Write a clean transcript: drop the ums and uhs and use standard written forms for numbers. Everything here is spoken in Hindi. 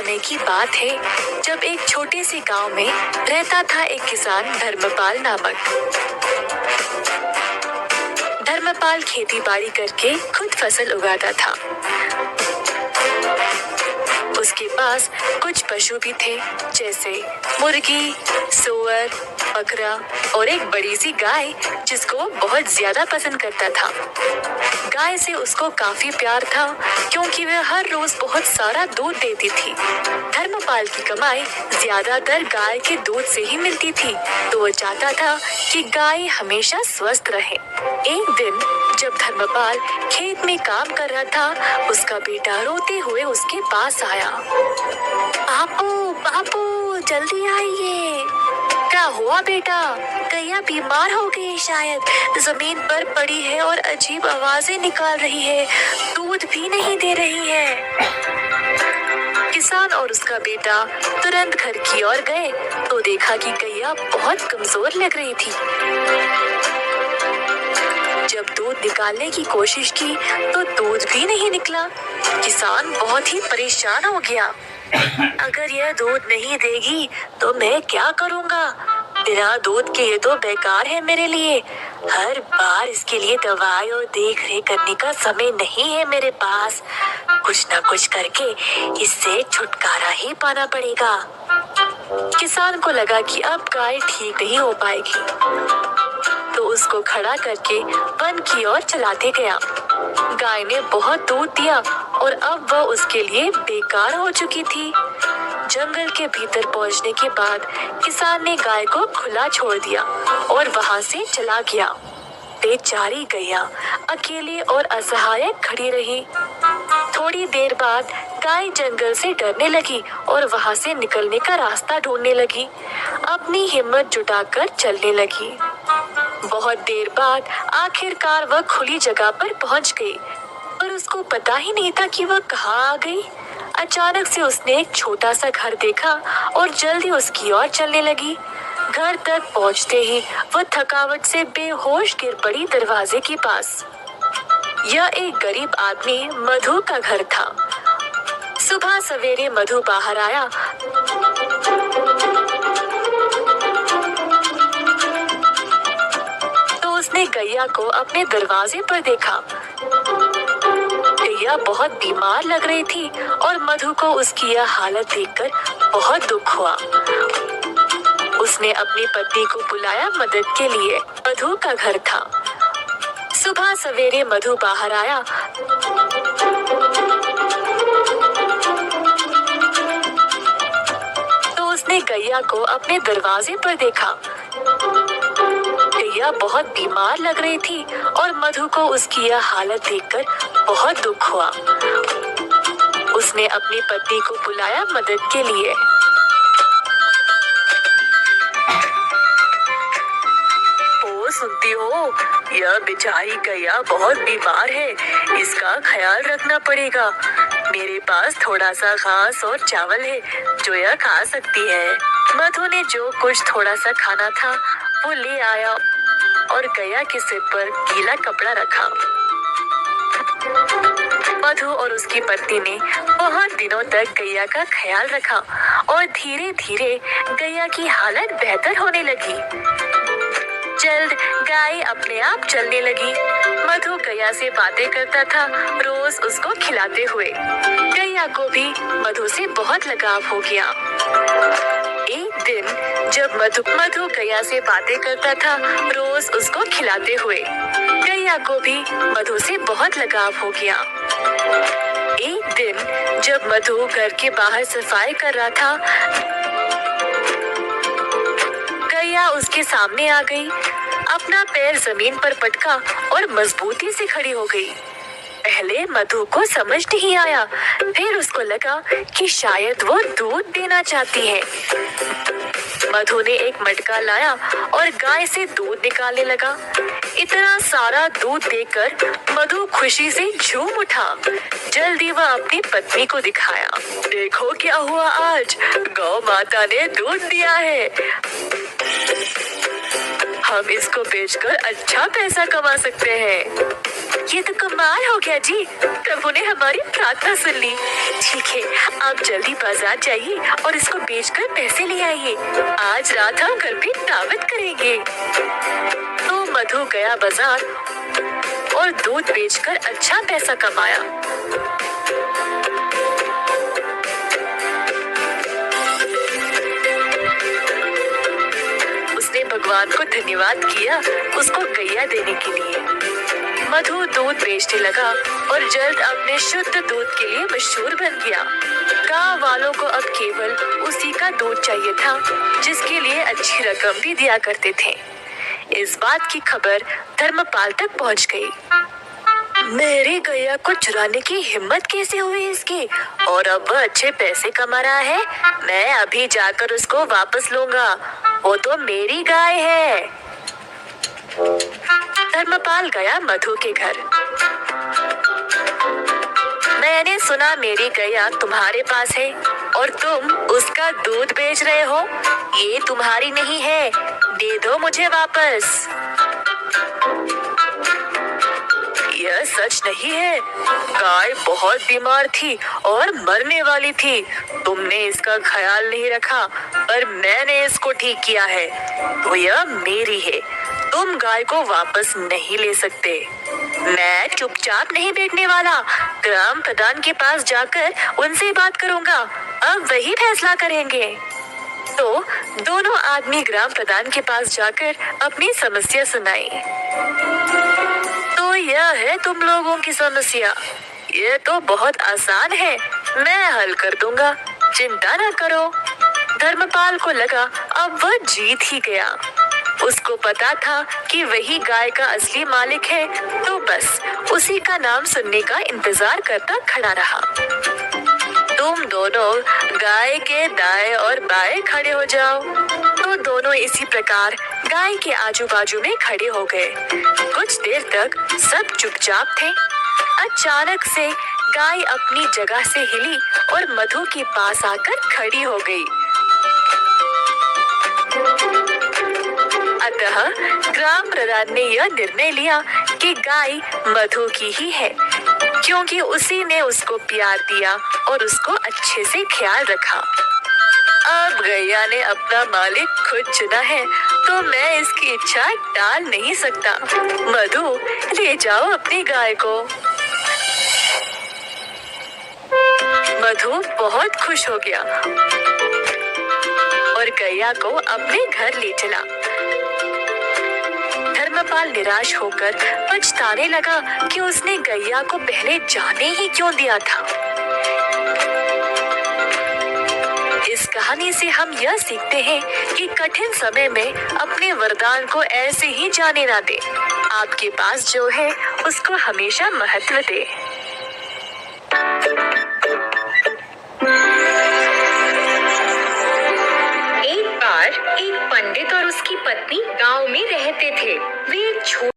समय की बात है जब एक छोटे से गांव में रहता था एक किसान धर्मपाल नामक। धर्मपाल खेती बाड़ी करके खुद फसल उगाता था। उसके पास कुछ पशु भी थे, जैसे मुर्गी, सूअर, बकरा और एक बड़ी सी गाय जिसको वो बहुत ज्यादा पसंद करता था। गाय से उसको काफी प्यार था क्योंकि वह हर रोज बहुत सारा दूध देती थी। धर्मपाल की कमाई ज्यादातर गाय के दूध से ही मिलती थी, तो वो चाहता था कि गाय हमेशा स्वस्थ रहे। एक दिन जब धर्मपाल खेत में काम कर रहा था, उसका बेटा रोते हुए उसके पास आया। बापू, बापू, जल्दी आइए। क्या हुआ बेटा? गैया बीमार हो गई शायद, जमीन पर पड़ी है और अजीब आवाजें निकाल रही है, दूध भी नहीं दे रही है। किसान और उसका बेटा तुरंत घर की ओर गए तो देखा कि गैया बहुत कमजोर लग रही थी। जब दूध निकालने की कोशिश की तो दूध भी नहीं निकला। किसान बहुत ही परेशान हो गया। अगर यह दूध नहीं देगी तो मैं क्या करूँगा? बिना दूध के ये तो बेकार है मेरे लिए। हर बार इसके लिए दवाई और देख रेख करने का समय नहीं है मेरे पास। कुछ ना कुछ करके इससे छुटकारा ही पाना पड़ेगा। किसान को लगा कि अब गाय ठीक नहीं हो पाएगी, तो उसको खड़ा करके वन की ओर चलाते गया। गाय ने बहुत दूध दिया और अब वह उसके लिए बेकार हो चुकी थी। जंगल के भीतर पहुंचने के बाद किसान ने गाय को खुला छोड़ दिया और वहां से चला गया। बेचारी गैया अकेली और असहाय खड़ी रही। थोड़ी देर बाद गाय जंगल से डरने लगी और वहां से निकलने का रास्ता ढूंढने लगी। अपनी हिम्मत जुटाकर चलने लगी। बहुत देर बाद आखिरकार वह खुली जगह पर पहुंच गई, पर उसको पता ही नहीं था कि वह कहाँ आ गई। अचानक से उसने एक छोटा सा घर देखा और जल्दी उसकी ओर चलने लगी। घर तक पहुंचते ही वह थकावट से बेहोश गिर पड़ी दरवाजे के पास। यह एक गरीब आदमी मधु का घर था। सुबह सवेरे मधु बाहर आया तो उसने गैया को अपने दरवाजे पर देखा। गैया बहुत बीमार लग रही थी और मधु को उसकी यह हालत देखकर बहुत दुख हुआ। उसने अपनी पत्नी को बुलाया मदद के लिए। मधु का घर था। सुबह सवेरे मधु बाहर आया तो उसने गैया को अपने दरवाजे पर देखा। गैया बहुत बीमार लग रही थी और मधु को उसकी यह हालत देखकर बहुत दुख हुआ। उसने अपनी पत्नी को बुलाया मदद के लिए। ओ, सुनती हो? यह बेचारी गैया बहुत बीमार है, इसका ख्याल रखना पड़ेगा। मेरे पास थोड़ा सा घास और चावल है जो यह खा सकती है। मधु ने जो कुछ थोड़ा सा खाना था वो ले आया और गैया के सिर पर गीला कपड़ा रखा। मधु और उसकी पत्नी ने बहुत दिनों तक गैया का ख्याल रखा और धीरे धीरे गैया की हालत बेहतर होने लगी। जल्द गाय अपने आप चलने लगी। मधु गैया से बातें करता था, रोज उसको खिलाते हुए। गैया को भी मधु से बहुत लगाव हो गया। एक दिन जब मधु गैया से बातें करता था, रोज उसको खिलाते हुए। गैया को भी मधु से बहुत लगाव हो गया। एक दिन जब मधु घर के बाहर सफाई कर रहा था, गैया उसके सामने आ गई। अपना पैर जमीन पर पटका और मजबूती से खड़ी हो गई। पहले मधु को समझ नहीं आया, फिर उसको लगा कि शायद वो दूध देना चाहती है। मधु ने एक मटका लाया और गाय से दूध निकालने लगा। इतना सारा दूध देखकर मधु खुशी से झूम उठा। जल्दी वह अपनी पत्नी को दिखाया। देखो क्या हुआ आज, गौ माता ने दूध दिया है। हम इसको बेचकर अच्छा पैसा कमा सकते हैं। ये तो कमाल हो गया जी, प्रभु ने हमारी प्रार्थना सुन ली। ठीक है, आप जल्दी बाजार जाइए और इसको बेचकर पैसे ले आइए। आज रात हम घर पे दावत करेंगे। तो मधु गया बाजार और दूध बेचकर अच्छा पैसा कमाया। उसने भगवान को धन्यवाद किया उसको गैया देने के लिए। मधु दूध बेचने लगा और जल्द अपने शुद्ध दूध के लिए मशहूर बन गया। गांव वालों को अब केवल उसी का दूध चाहिए था, जिसके लिए अच्छी रकम भी दिया करते थे। इस बात की खबर धर्मपाल तक पहुंच गई। मेरी गैया को चुराने की हिम्मत कैसे हुई इसकी, और अब वह अच्छे पैसे कमा रहा है। मैं अभी जाकर उसको वापस लूंगा, वो तो मेरी गाय है। धर्मपाल गया मधु के घर। मैंने सुना मेरी गैया तुम्हारे पास है और तुम उसका दूध बेच रहे हो। ये तुम्हारी नहीं है, दे दो मुझे वापस। यह सच नहीं है, गाय बहुत बीमार थी और मरने वाली थी। तुमने इसका ख्याल नहीं रखा, पर मैंने इसको ठीक किया है, तो यह मेरी है। तुम गाय को वापस नहीं ले सकते। मैं चुपचाप नहीं बैठने वाला, ग्राम प्रधान के पास जाकर उनसे बात करूंगा। अब वही फैसला करेंगे। तो दोनों आदमी ग्राम प्रधान के पास जाकर अपनी समस्या सुनाई। तो यह है तुम लोगों की समस्या, यह तो बहुत आसान है, मैं हल कर दूंगा, चिंता न करो। धर्मपाल को लगा अब वह जीत ही गया। उसको पता था कि वही गाय का असली मालिक है, तो बस उसी का नाम सुनने का इंतजार करता खड़ा रहा। तुम दोनों गाय के दाएं और बाएं खड़े हो जाओ। तो दोनों इसी प्रकार गाय के आजू बाजू में खड़े हो गए। कुछ देर तक सब चुपचाप थे। अचानक से गाय अपनी जगह से हिली और मधु के पास आकर खड़ी हो गई। अतः ग्राम प्रधान ने यह निर्णय लिया कि गाय मधु की ही है, क्योंकि उसी ने उसको प्यार दिया और उसको अच्छे से ख्याल रखा। अब गैया ने अपना मालिक खुद चुना है, तो मैं इसकी इच्छा टाल नहीं सकता। मधु, ले जाओ अपनी गाय को। मधु बहुत खुश हो गया और गैया को अपने घर ले चला। धर्मपाल निराश होकर पछताने लगा कि उसने गैया को पहले जाने ही क्यों दिया था। इस कहानी से हम यह सीखते हैं कि कठिन समय में अपने वरदान को ऐसे ही जाने ना दे। आपके पास जो है उसको हमेशा महत्व दे। एक बार एक पंडित और उसकी पत्नी गांव में रहते थे। वे एक